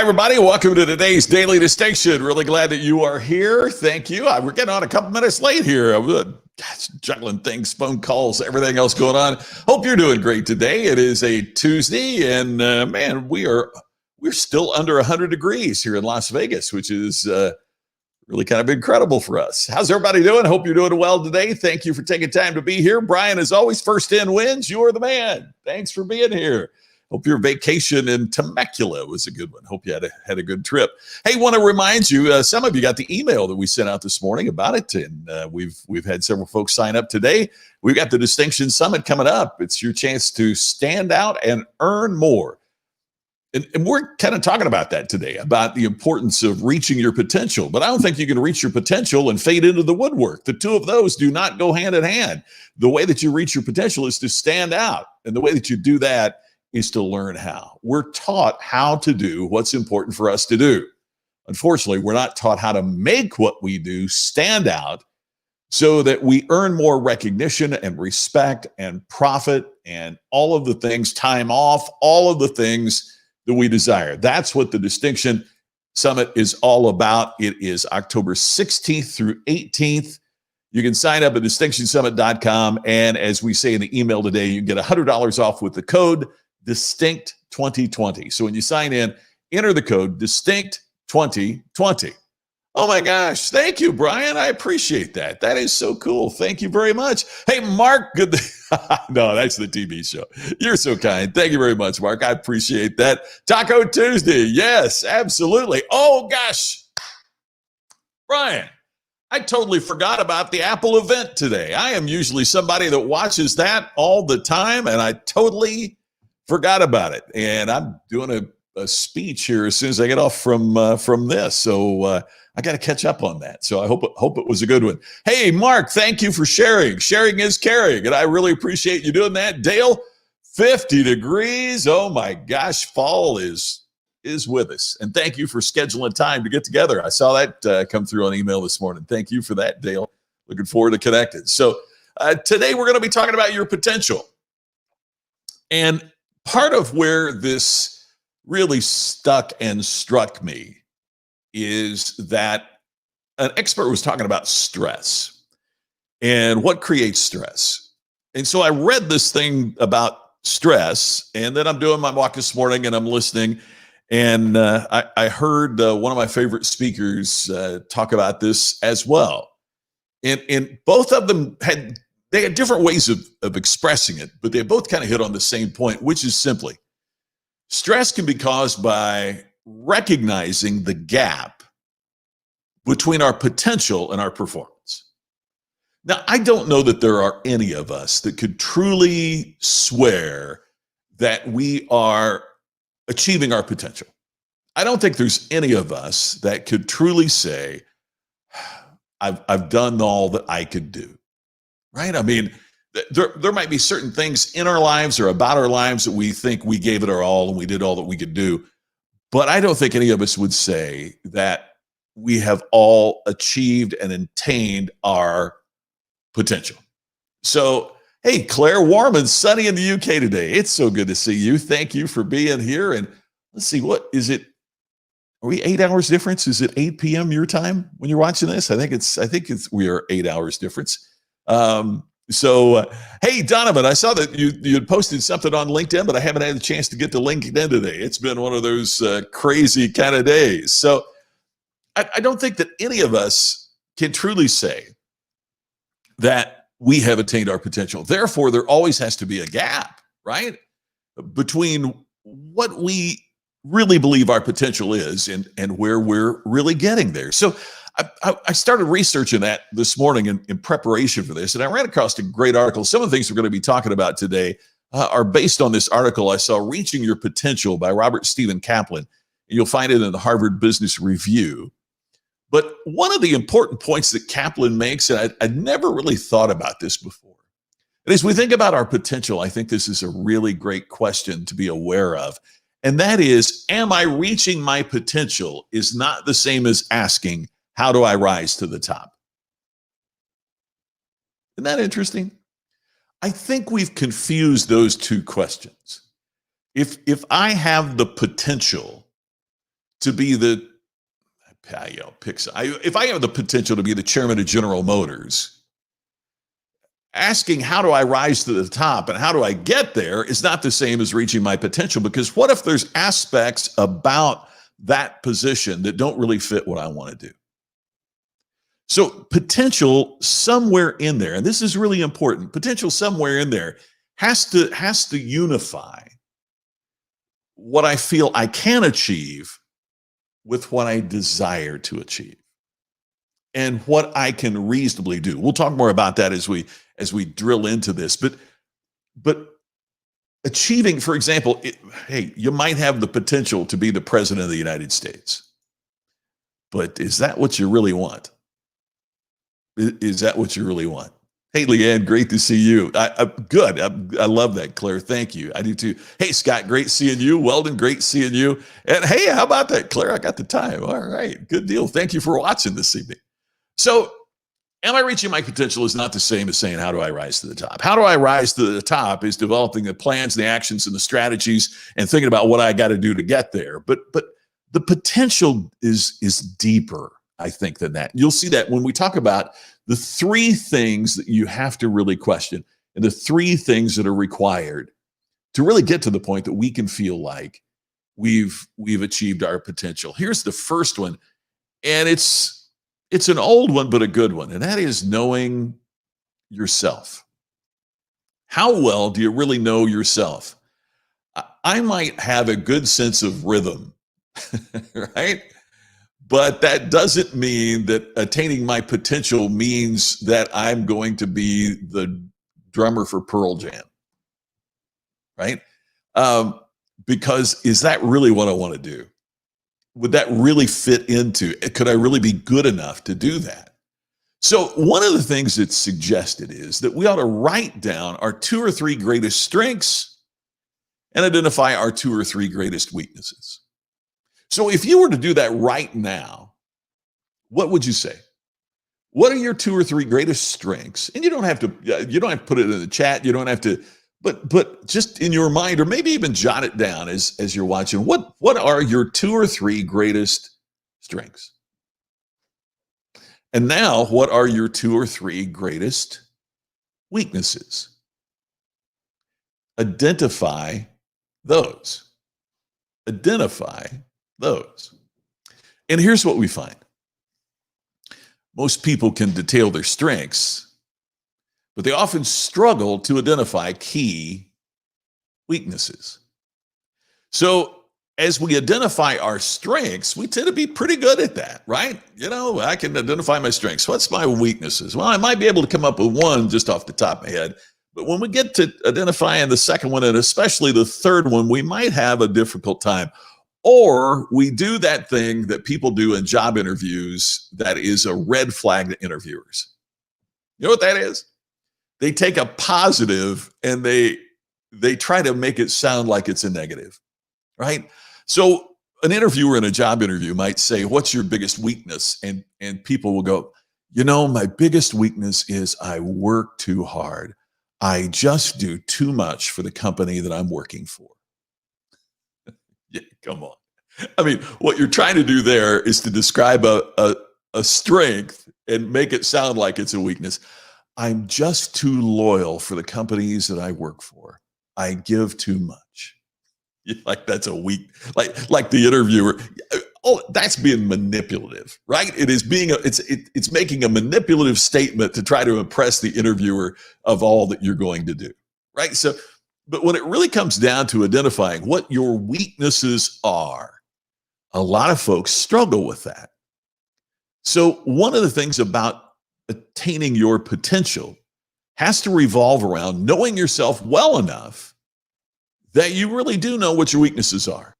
everybody. Welcome to today's Daily Distinction. Really glad that you are here. Thank you. We're getting on a couple minutes late here. Juggling things, phone calls, everything else going on. Hope you're doing great today. It is a Tuesday, and man, we're still under 100 degrees here in Las Vegas, which is really kind of incredible for us. How's everybody doing? Hope you're doing well today. Thank you for taking time to be here. Brian, as always, first in wins. You're the man. Thanks for being here. Hope your vacation in Temecula was a good one. Hope you had a good trip. Hey, want to remind you, some of you got the email that we sent out this morning about it, and we've had several folks sign up today. We've got the Distinction Summit coming up. It's your chance to stand out and earn more. And we're kind of talking about that today, about the importance of reaching your potential. But I don't think you can reach your potential and fade into the woodwork. The two of those do not go hand in hand. The way that you reach your potential is to stand out. And the way that you do that is to learn how. We're taught how to do what's important for us to do. Unfortunately, we're not taught how to make what we do stand out so that we earn more recognition and respect and profit and all of the things, time off, all of the things that we desire. That's what the Distinction Summit is all about. It is October 16th through 18th. You can sign up at distinctionsummit.com. And as we say in the email today, you get $100 off with the code Distinct 2020. So when you sign in, enter the code Distinct 2020. Oh my gosh. Thank you, Brian. I appreciate that. That is so cool. Thank you very much. Hey, Mark. Good. No, that's the TV show. You're so kind. Thank you very much, Mark. I appreciate that. Taco Tuesday. Yes, absolutely. Oh gosh. Brian, I totally forgot about the Apple event today. I am usually somebody that watches that all the time, and I totally forgot about it. And I'm doing a speech here as soon as I get off from this. So I got to catch up on that. So I hope it was a good one. Hey, Mark, thank you for sharing. Sharing is caring. And I really appreciate you doing that. Dale, 50 degrees. Oh my gosh, fall is with us. And thank you for scheduling time to get together. I saw that come through on email this morning. Thank you for that, Dale. Looking forward to connecting. So today we're going to be talking about your potential. And part of where this really stuck and struck me is that an expert was talking about stress and what creates stress. And so I read this thing about stress, and then I'm doing my walk this morning and I'm listening. And I heard one of my favorite speakers talk about this as well. And both of them had different ways of expressing it, but they both kind of hit on the same point, which is simply stress can be caused by recognizing the gap between our potential and our performance. Now, I don't know that there are any of us that could truly swear that we are achieving our potential. I don't think there's any of us that could truly say, I've done all that I could do. Right? I mean, there might be certain things in our lives or about our lives that we think we gave it our all and we did all that we could do. But I don't think any of us would say that we have all achieved and attained our potential. So, hey, Claire, warm and sunny in the UK today. It's so good to see you. Thank you for being here. And let's see, what is it? Are we 8 hours difference? Is it 8 p.m. your time when you're watching this? I think we are 8 hours difference. Hey, Donovan, I saw that you had posted something on LinkedIn, but I haven't had a chance to get to LinkedIn today. It's been one of those crazy kind of days. So I don't think that any of us can truly say that we have attained our potential. Therefore, there always has to be a gap, right, between what we really believe our potential is and where we're really getting there. So I started researching that this morning in preparation for this, and I ran across a great article. Some of the things we're going to be talking about today are based on this article I saw, Reaching Your Potential by Robert Stephen Kaplan. You'll find it in the Harvard Business Review. But one of the important points that Kaplan makes, and I'd never really thought about this before, and as we think about our potential, I think this is a really great question to be aware of. And that is, am I reaching my potential is not the same as asking, how do I rise to the top? Isn't that interesting? I think we've confused those two questions. If I have the potential to be the, if I have the potential to be the chairman of General Motors, asking how do I rise to the top and how do I get there is not the same as reaching my potential, because what if there's aspects about that position that don't really fit what I want to do? So potential somewhere in there, and this is really important, potential somewhere in there has to unify what I feel I can achieve with what I desire to achieve and what I can reasonably do. We'll talk more about that as we drill into this, but achieving, for example, hey, you might have the potential to be the president of the United States, but is that what you really want? Is that what you really want? Hey, Leanne, great to see you. Good. I love that, Claire. Thank you. I do too. Hey, Scott, great seeing you. Weldon, great seeing you. And hey, how about that, Claire? I got the time. All right. Good deal. Thank you for watching this evening. So, am I reaching my potential is not the same as saying, how do I rise to the top? How do I rise to the top is developing the plans, the actions, and the strategies and thinking about what I got to do to get there. But the potential is deeper, I think, than that. You'll see that when we talk about the three things that you have to really question and the three things that are required to really get to the point that we can feel like we've achieved our potential. Here's the first one, and it's an old one, but a good one, and that is knowing yourself. How well do you really know yourself? I might have a good sense of rhythm, right? But that doesn't mean that attaining my potential means that I'm going to be the drummer for Pearl Jam, right? Because is that really what I want to do? Would that really fit into, could I really be good enough to do that? So one of the things that's suggested is that we ought to write down our 2 or 3 greatest strengths and identify our 2 or 3 greatest weaknesses. So if you were to do that right now, what would you say? What are your 2 or 3 greatest strengths? And you don't have to put it in the chat. You don't have to, but just in your mind, or maybe even jot it down as you're watching. What are your 2 or 3 greatest strengths? And now, what are your 2 or 3 greatest weaknesses? Identify those. Identify those. And here's what we find. Most people can detail their strengths, but they often struggle to identify key weaknesses. So as we identify our strengths, we tend to be pretty good at that, right? You know, I can identify my strengths. What's my weaknesses? Well, I might be able to come up with one just off the top of my head, but when we get to identifying the second one, and especially the third one, we might have a difficult time. Or we do that thing that people do in job interviews that is a red flag to interviewers. You know what that is? They take a positive and they try to make it sound like it's a negative, right? So an interviewer in a job interview might say, what's your biggest weakness? And people will go, you know, my biggest weakness is I work too hard. I just do too much for the company that I'm working for. Yeah, come on. I mean, what you're trying to do there is to describe a strength and make it sound like it's a weakness. I'm just too loyal for the companies that I work for. I give too much. Like that's a weak, like the interviewer. Oh, that's being manipulative, right? It is being it's making a manipulative statement to try to impress the interviewer of all that you're going to do, right? So, but when it really comes down to identifying what your weaknesses are, a lot of folks struggle with that. So one of the things about attaining your potential has to revolve around knowing yourself well enough that you really do know what your weaknesses are.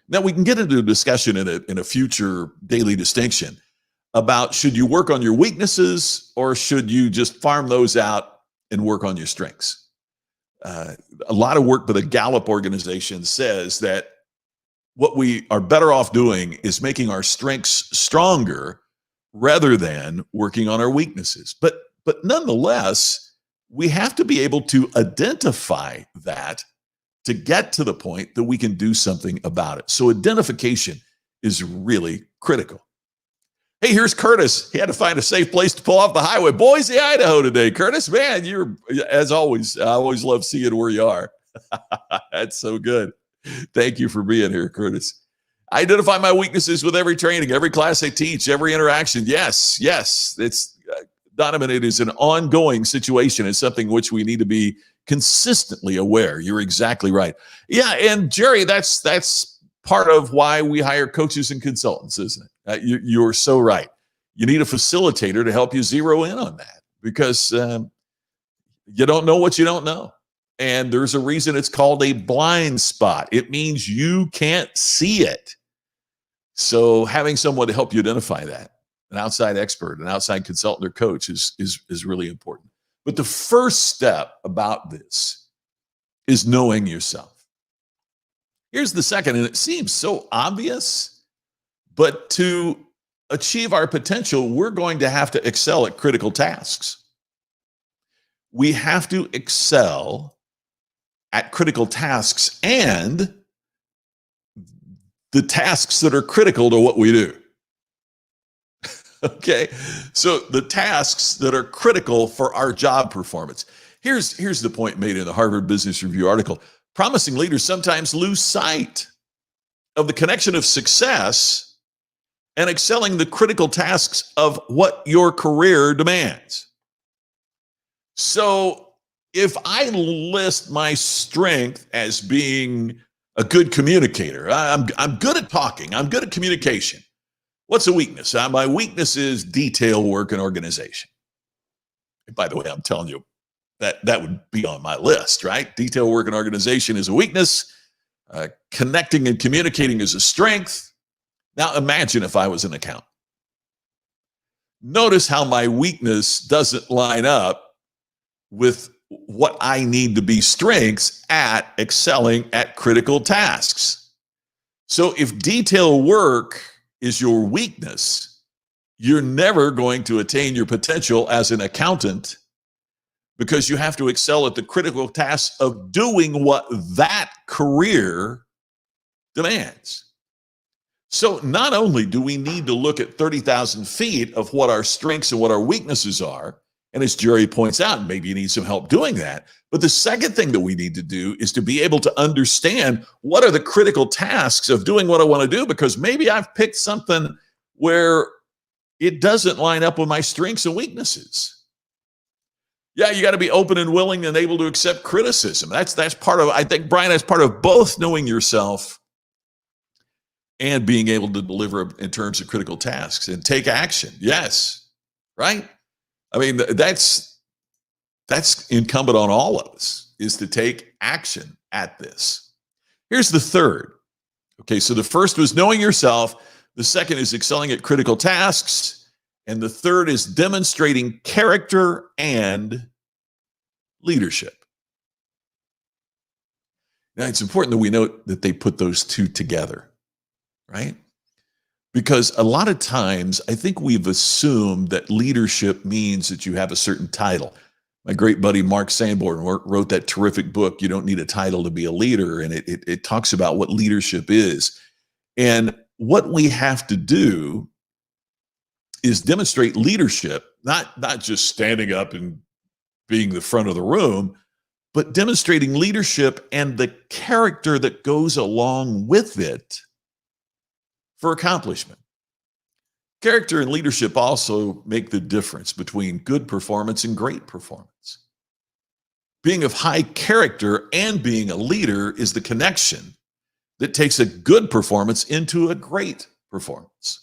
Now, we can get into a discussion in a future daily distinction about should you work on your weaknesses or should you just farm those out and work on your strengths? A lot of work by the Gallup organization says that what we are better off doing is making our strengths stronger rather than working on our weaknesses. But nonetheless, we have to be able to identify that to get to the point that we can do something about it. So identification is really critical. Hey, here's Curtis. He had to find a safe place to pull off the highway. Boise, Idaho today. Curtis, man, you're, as always, I always love seeing where you are. That's so good. Thank you for being here, Curtis. I identify my weaknesses with every training, every class I teach, every interaction. Yes. It's Donovan, it is an ongoing situation. It's something which we need to be consistently aware. You're exactly right. Yeah, and Jerry, that's part of why we hire coaches and consultants, isn't it? You're so right. You need a facilitator to help you zero in on that because you don't know what you don't know. And there's a reason it's called a blind spot. It means you can't see it. So having someone to help you identify that, an outside expert, an outside consultant or coach is really important. But the first step about this is knowing yourself. Here's the second, and it seems so obvious, but to achieve our potential, we're going to have to excel at critical tasks. We have to excel at critical tasks and the tasks that are critical to what we do. Okay, so the tasks that are critical for our job performance. Here's the point made in the Harvard Business Review article. Promising leaders sometimes lose sight of the connection of success and excelling the critical tasks of what your career demands. So if I list my strength as being a good communicator, I'm good at talking, I'm good at communication. What's a weakness? My weakness is detail work and organization. And by the way, I'm telling you, that would be on my list, right? Detail work and organization is a weakness. Connecting and communicating is a strength. Now imagine if I was an accountant. Notice how my weakness doesn't line up with what I need to be strengths at excelling at critical tasks. So if detail work is your weakness, you're never going to attain your potential as an accountant because you have to excel at the critical tasks of doing what that career demands. So not only do we need to look at 30,000 feet of what our strengths and what our weaknesses are, and as Jerry points out, maybe you need some help doing that. But the second thing that we need to do is to be able to understand what are the critical tasks of doing what I want to do, because maybe I've picked something where it doesn't line up with my strengths and weaknesses. Yeah, you got to be open and willing and able to accept criticism. That's part of, I think, Brian, that's part of both knowing yourself and being able to deliver in terms of critical tasks and take action. Yes, right? I mean, that's incumbent on all of us, is to take action at this. Here's the third. Okay, so the first was knowing yourself. The second is excelling at critical tasks. And the third is demonstrating character and leadership. Now, it's important that we note that they put those two together, right? Because a lot of times, I think we've assumed that leadership means that you have a certain title. My great buddy, Mark Sanborn, wrote that terrific book, You Don't Need a Title to Be a Leader. And it talks about what leadership is. And what we have to do is demonstrate leadership, not just standing up and being the front of the room, but demonstrating leadership and the character that goes along with it for accomplishment. Character and leadership also make the difference between good performance and great performance. Being of high character and being a leader is the connection that takes a good performance into a great performance.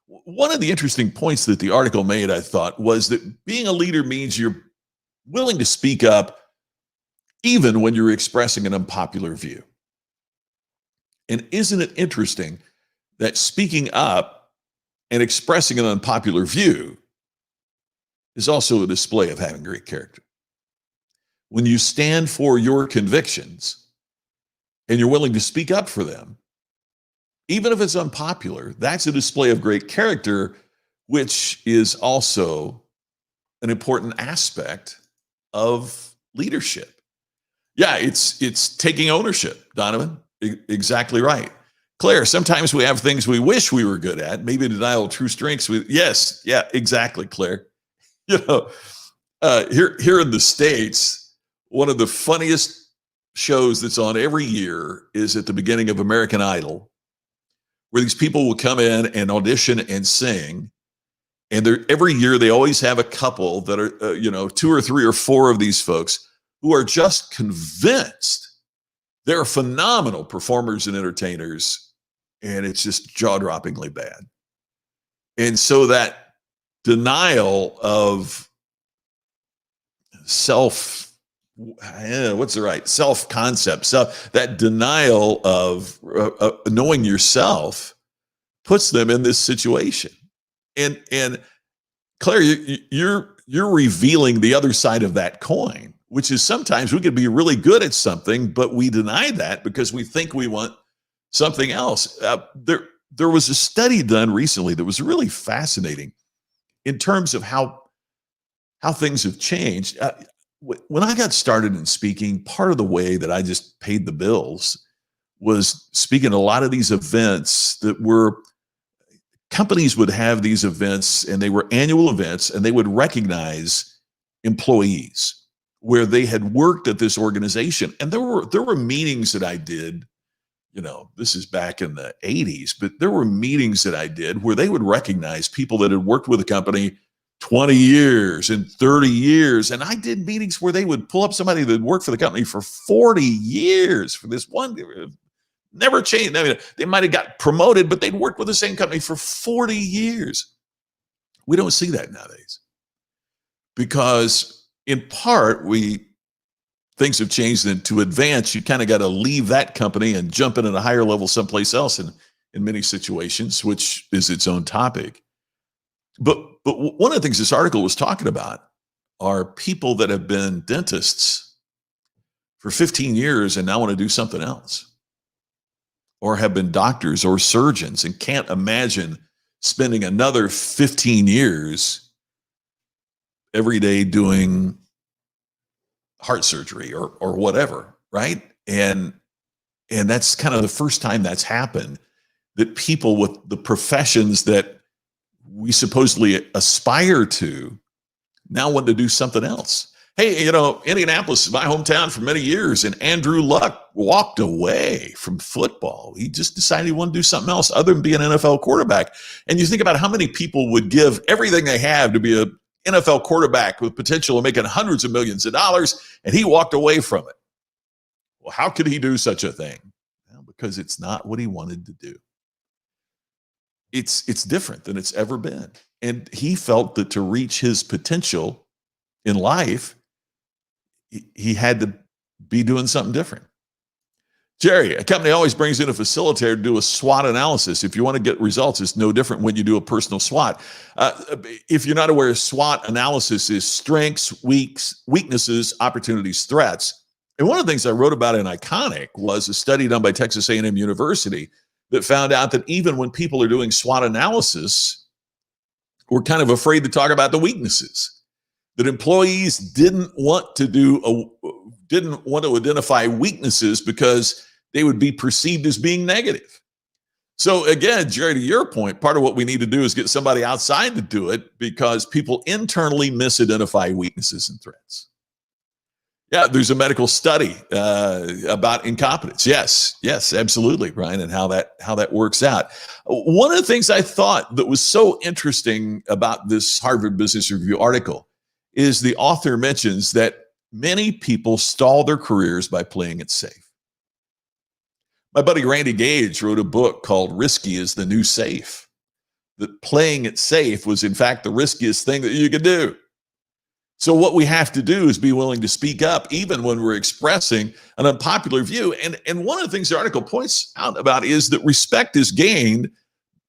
One of the interesting points that the article made, I thought, was that being a leader means you're willing to speak up even when you're expressing an unpopular view. And isn't it interesting that speaking up and expressing an unpopular view is also a display of having great character? When you stand for your convictions and you're willing to speak up for them, even if it's unpopular, that's a display of great character, which is also an important aspect of leadership. Yeah, it's taking ownership, Donovan. Exactly right. Claire, sometimes we have things we wish we were good at. Maybe denial of true strengths. Yes, yeah, exactly, Claire. You know, here in the States, one of the funniest shows that's on every year is at the beginning of American Idol, where these people will come in and audition and sing. And every year they always have a couple that are, two or three or four of these folks who are just convinced they're phenomenal performers and entertainers, and it's just jaw-droppingly bad. And so that denial of self-concept, that denial of knowing yourself puts them in this situation. And Claire, you're revealing the other side of that coin, which is sometimes we could be really good at something, but we deny that because we think we want something else. There was a study done recently that was really fascinating in terms of how things have changed. When I got started in speaking, part of the way that I just paid the bills was speaking at a lot of these events that were companies would have these events, and they were annual events, and they would recognize employees where they had worked at this organization. And there were meetings that I did, this is back in the 80s, but there were meetings that I did where they would recognize people that had worked with the company 20 years and 30 years. And I did meetings where they would pull up somebody that worked for the company for 40 years for this one. Never changed. I mean, they might have got promoted, but they'd worked with the same company for 40 years. We don't see that nowadays because, in part, things have changed, and to advance, you kind of got to leave that company and jump in at a higher level someplace else in many situations, which is its own topic. But one of the things this article was talking about are people that have been dentists for 15 years and now want to do something else, or have been doctors or surgeons and can't imagine spending another 15 years every day doing heart surgery or whatever, right? And that's kind of the first time that's happened, that people with the professions that we supposedly aspire to now want to do something else. Hey, Indianapolis is my hometown for many years, and Andrew Luck walked away from football. He just decided he wanted to do something else other than be an NFL quarterback. And you think about how many people would give everything they have to be an NFL quarterback with potential of making hundreds of millions of dollars, and he walked away from it. Well, how could he do such a thing? Well, because it's not what he wanted to do. It's different than it's ever been. And he felt that to reach his potential in life, he had to be doing something different. Jerry, a company always brings in a facilitator to do a SWOT analysis. If you want to get results, it's no different when you do a personal SWOT. If you're not aware, SWOT analysis is strengths, weaknesses, opportunities, threats. And one of the things I wrote about in Iconic was a study done by Texas A&M University that found out that even when people are doing SWOT analysis, we're kind of afraid to talk about the weaknesses. That employees didn't want to identify weaknesses because they would be perceived as being negative. So again, Jerry, to your point, part of what we need to do is get somebody outside to do it because people internally misidentify weaknesses and threats. Yeah, there's a medical study about incompetence. Yes, absolutely, Brian, and how that works out. One of the things I thought that was so interesting about this Harvard Business Review article is the author mentions that many people stall their careers by playing it safe. My buddy Randy Gage wrote a book called Risky is the New Safe. That playing it safe was in fact the riskiest thing that you could do. So what we have to do is be willing to speak up even when we're expressing an unpopular view. And one of the things the article points out about is that respect is gained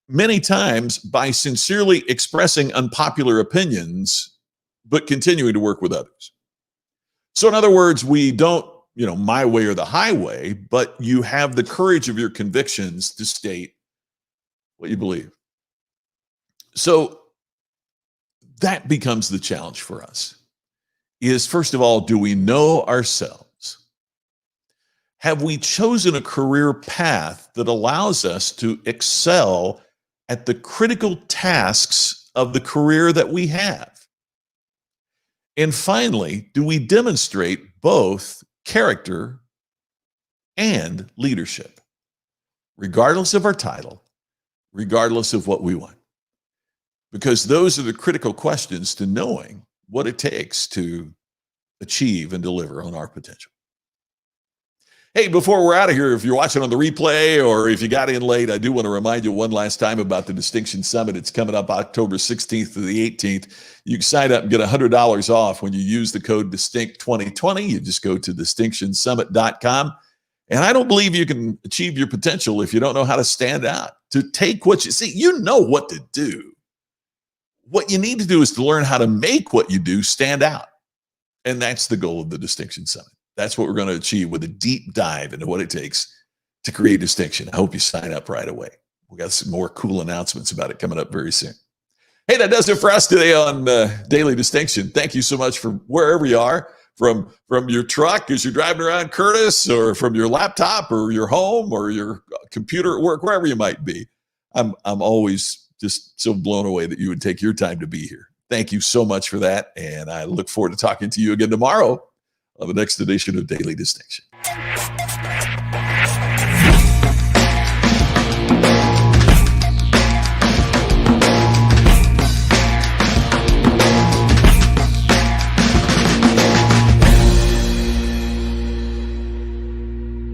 many times by sincerely expressing unpopular opinions but continuing to work with others. So in other words, we don't, my way or the highway, but you have the courage of your convictions to state what you believe. So that becomes the challenge for us is, first of all, do we know ourselves? Have we chosen a career path that allows us to excel at the critical tasks of the career that we have? And finally, do we demonstrate both character and leadership, regardless of our title, regardless of what we want? Because those are the critical questions to knowing what it takes to achieve and deliver on our potential. Hey, before we're out of here, if you're watching on the replay or if you got in late, I do want to remind you one last time about the Distinction Summit. It's coming up October 16th to the 18th. You can sign up and get $100 off when you use the code DISTINCT2020. You just go to distinctionsummit.com. And I don't believe you can achieve your potential if you don't know how to stand out, to take what you see. You know what to do. What you need to do is to learn how to make what you do stand out. And that's the goal of the Distinction Summit. That's what we're going to achieve with a deep dive into what it takes to create distinction. I hope you sign up right away. We got some more cool announcements about it coming up very soon. Hey, that does it for us today on Daily Distinction. Thank you so much for wherever you are, from your truck as you're driving around Curtis, or from your laptop or your home or your computer at work, wherever you might be. I'm always just so blown away that you would take your time to be here. Thank you so much for that. And I look forward to talking to you again tomorrow on the next edition of Daily Distinction.